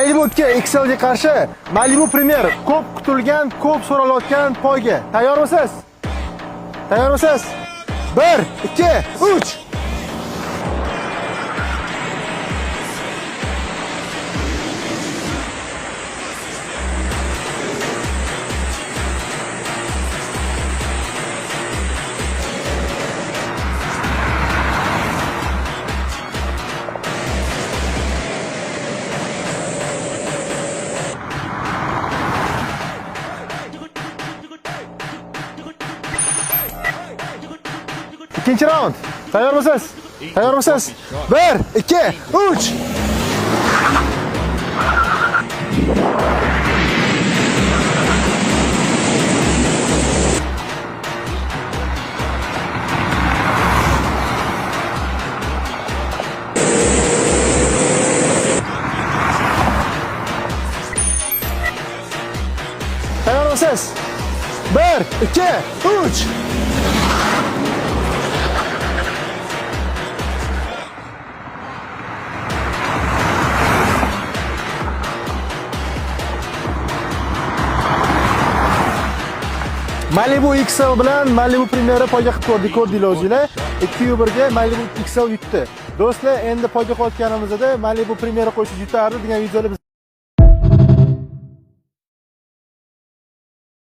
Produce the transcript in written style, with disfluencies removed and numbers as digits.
Malibu 2 XL ga qarshi Malibu Premier ko'p kutilgan, ko'p so'ralayotgan poyga. Tayyormisiz? Tayyormisiz? 1, 2, 3. İkinci round. Tayyormisiz? Tayyormisiz? 1, 2, 3. Tayyormisiz? 1, 2, 3. Malibu XL bilan Malibu Premier'ni poyga qilib ko'rdik, ko'rdinglar o'zinglar. 2-1 ga Malibu XL yutdi. Do'stlar, endi poyga qilayotganimizda Malibu Premier'ni qo'yishni yutardi degan videoni